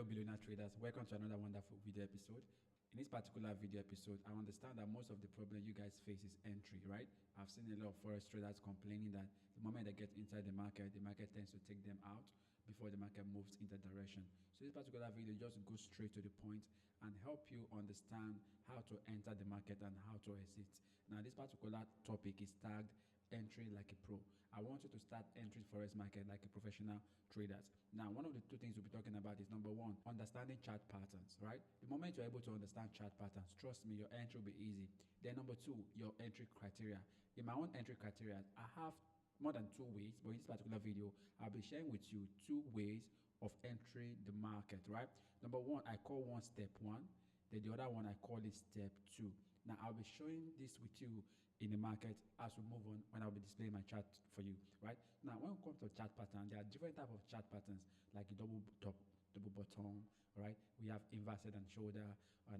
Hello billionaire traders, welcome to another wonderful video episode. In this particular video episode, I understand that most of the problem you guys face is entry, right? I've seen a lot of forex traders complaining that the moment they get inside the market tends to take them out before the market moves in that direction. So this particular video just goes straight to the point and help you understand how to enter the market and how to exit. Now this particular topic is tagged entry like a pro. I want you to start entering forex market like a professional traders. Now, one of the two things we'll be talking about is number one, understanding chart patterns, right? The moment you're able to understand chart patterns, trust me, your entry will be easy. Then number two, your entry criteria. In my own entry criteria, I have more than 2 ways, but in this particular video, I'll be sharing with you 2 ways of entering the market, right? Number one, I call one step one. Then the other one, I call it step two. Now, I'll be showing this with you in the market as we move on when I'll be displaying my chart for you, right? Now, when it comes to chart pattern, there are different types of chart patterns, like a double top, double bottom, right? We have inverted and shoulder.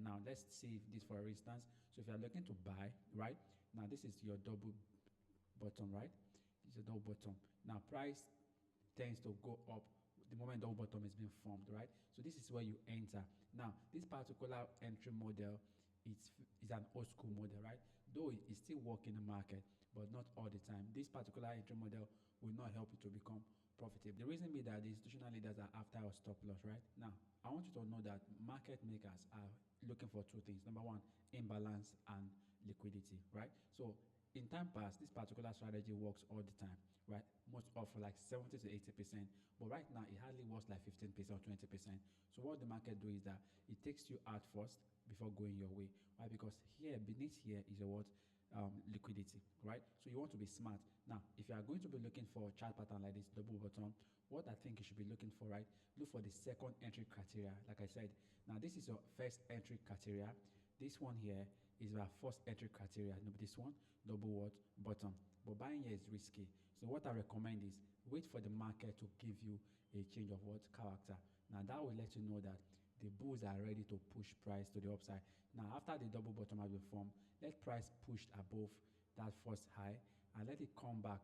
Now, let's see this for instance. So if you're looking to buy, right? Now, this is your double bottom, right? It's a double bottom. Now, price tends to go up the moment double bottom is being formed, right? So this is where you enter. Now, this particular entry model is an old school model, right? Though it is still working in the market, but not all the time. This particular entry model will not help you to become profitable. The reason being that the institutional leaders are after our stop loss, right? Now, I want you to know that market makers are looking for 2 things. Number one, imbalance and liquidity, right? So in time past, this particular strategy works all the time, right? Most of like 70 to 80%, but right now it hardly works like 15% or 20%. So what the market do is that it takes you out first before going your way. Why? Because here, beneath here is a what? Liquidity, right? So you want to be smart. Now, if you are going to be looking for a chart pattern like this, double bottom, what I think you should be looking for, right? Look for the second entry criteria. Like I said, now this is your first entry criteria. This one here is our first entry criteria. This one, double what? Bottom. But buying here is risky. So what I recommend is wait for the market to give you a change of what? Character. Now that will let you know that the bulls are ready to push price to the upside. Now, after the double bottom has been formed, let price push above that first high and let it come back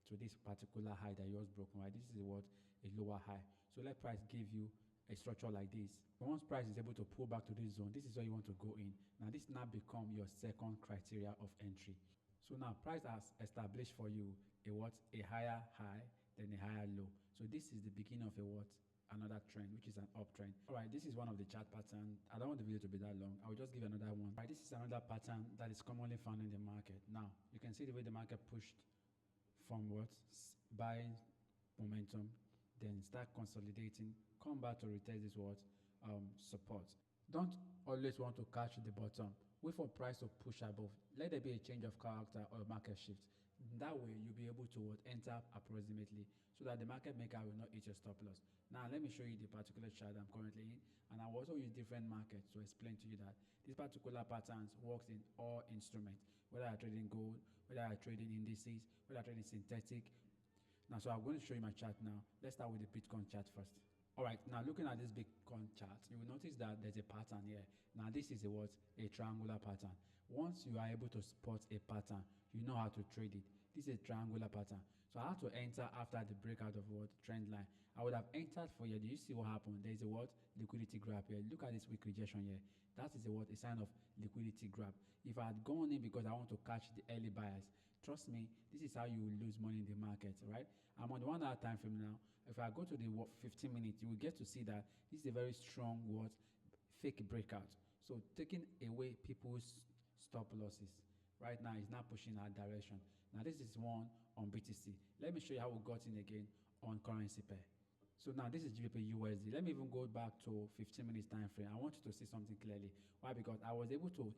to this particular high that yours broken, right? This is what? A lower high. So let price give you a structure like this. Once price is able to pull back to this zone, this is where you want to go in. Now, this now become your second criteria of entry. So now price has established for you a what? A higher high, then a higher low. So this is the beginning of a what? Another trend, which is an uptrend. All right, this is one of the chart patterns. I don't want the video to be that long. I will just give another one. All right, this is another pattern that is commonly found in the market. Now, you can see the way the market pushed from what? Buying momentum, then start consolidating, come back to retest this what? Support. Don't always want to catch the bottom. Wait for price to push above. Let there be a change of character or a market shift. That way, you'll be able to enter approximately so that the market maker will not hit your stop loss. Now, let me show you the particular chart I'm currently in, and I will also use different markets to explain to you that this particular patterns works in all instruments, whether you're trading gold, whether you're trading indices, whether you're trading synthetic. Now, so I'm going to show you my chart now. Let's start with the Bitcoin chart first. All right, now looking at this Bitcoin chart, you will notice that there's a pattern here. Now this is a triangular pattern. Once you are able to spot a pattern, you know how to trade it. This is a triangular pattern. So I had to enter after the breakout of trend line. I would have entered for here. Do you see what happened? There's a liquidity grab here. Look at this weak rejection here. That is a sign of liquidity grab. If I had gone in because I want to catch the early buyers, trust me, this is how you will lose money in the market, right? I'm on the 1 hour time frame now. If I go to the 15 minutes, you will get to see that this is a very strong fake breakout. So taking away people's stop losses. Right now, it's not pushing that direction. Now, this is one on BTC. Let me show you how we got in again on currency pair. So now this is GBP USD. Let me even go back to 15 minutes time frame. I want you to see something clearly. Why? Because I was able to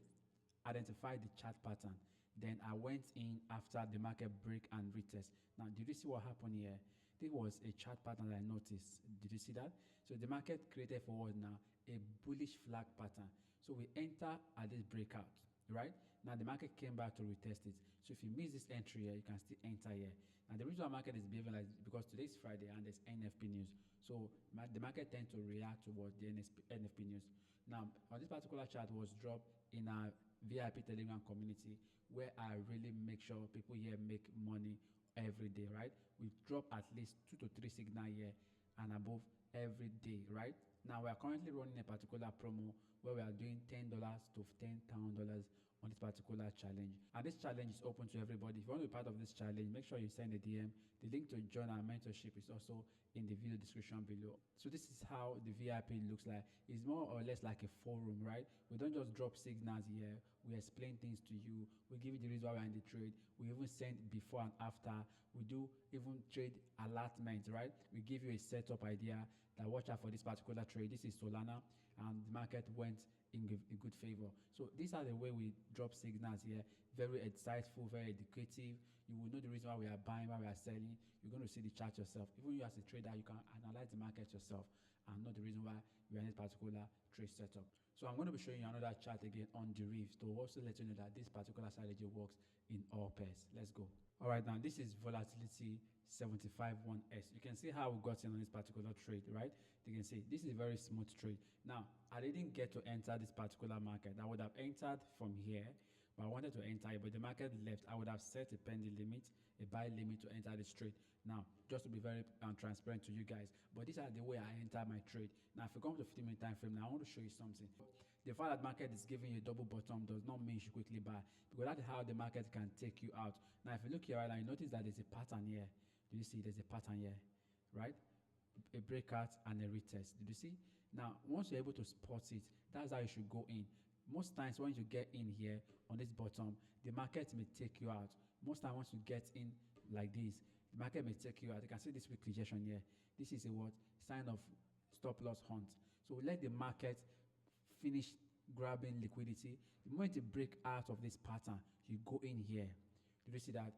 identify the chart pattern. Then I went in after the market break and retest. Now, did you see what happened here? This was a chart pattern that I noticed. Did you see that? So the market created forward now a bullish flag pattern. So we enter at this breakout. Right now the market came back to retest it. So if you miss this entry here, you can still enter here. Now the reason why market is behaving like this because today is Friday and there's NFP news, so the market tends to react towards the NFP news. Now on this particular chart was dropped in our VIP Telegram community where I really make sure people here make money every day. Right, we've dropped at least 2 to 3 signal here and above every day. Right now Now we are currently running a particular promo where we are doing $10 to $10,000 on this particular challenge, and this challenge is open to everybody. If you want to be part of this challenge, make sure you send a DM. The link to join our mentorship is also in the video description below. So this is how the VIP looks like. It's more or less like a forum, right? We don't just drop signals here. We explain things to you. We give you the reason why we're in the trade. We even send before and after. We do even trade alertment, right? We give you a setup idea that watch out for this particular trade. This is Solana, and the market went in good favor. So these are the way we drop signals here. Very insightful, very educative. You will know the reason why we are buying, why we are selling. You're going to see the chart yourself. Even you as a trader, you can analyze the market yourself and know the reason why we are in this particular trade setup. So I'm going to be showing you another chart again on the reef to also let you know that this particular strategy works in all pairs. Let's go. All right, now this is volatility 751S. You can see how we got in on this particular trade, right? You can see this is a very smooth trade. Now, I didn't get to enter this particular market. I would have entered from here, but I wanted to enter it, but the market left. I would have set a pending limit, a buy limit to enter this trade. Now, just to be very transparent to you guys, but these are the way I enter my trade. Now, if we come to 15-minute time frame, now I want to show you something. The fact that market is giving you a double bottom does not mean you should quickly buy, because that is how the market can take you out. Now, if you look here right now, you notice that there's a pattern here. Did you see there's a pattern here, right? A breakout and a retest. Did you see? Now, once you're able to spot it, that's how you should go in. Most times when you get in here on this bottom, the market may take you out. Most times once you get in like this, the market may take you out. You can see this weak rejection here. This is a what? Sign of stop loss hunt. So let the market finish grabbing liquidity. The moment you break out of this pattern, you go in here. Did you see that?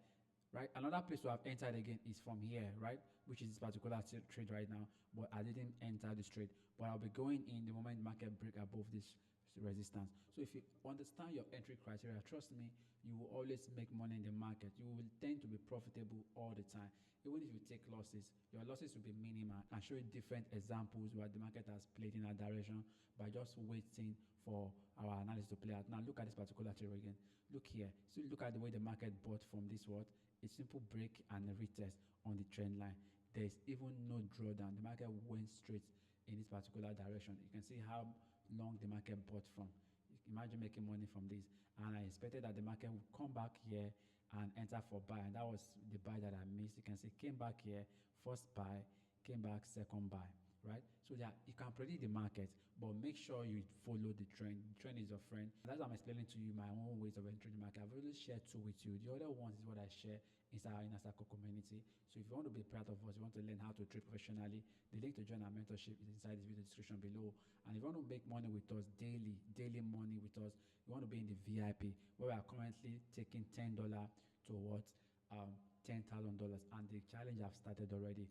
Right? Another place to have entered again is from here, right? Which is this particular trade right now, but I didn't enter this trade. But I'll be going in the moment market break above this resistance. So if you understand your entry criteria, trust me, you will always make money in the market. You will tend to be profitable all the time. Even if you take losses, your losses will be minimal. I show you different examples where the market has played in our direction by just waiting for our analysis to play out. Now look at this particular trade again. Look here. So look at the way the market bought from this what? A simple break and a retest on the trend line. There is even no drawdown. The market went straight in this particular direction. You can see how long the market bought from. Imagine making money from this. And I expected that the market would come back here and enter for buy. And that was the buy that I missed. You can see came back here, first buy, came back, second buy, right? So that you can predict the market, but make sure you follow the trend. The trend is your friend. That's why I'm explaining to you my own ways of entering the market. I've already shared two with you. The other ones is what I share inside our inner circle community. So if you want to be part of us, you want to learn how to trade professionally, the link to join our mentorship is inside this video description below. And if you want to make money with us daily money with us, you want to be in the VIP, where we are currently taking $10 to what? $10,000, and the challenge have started already.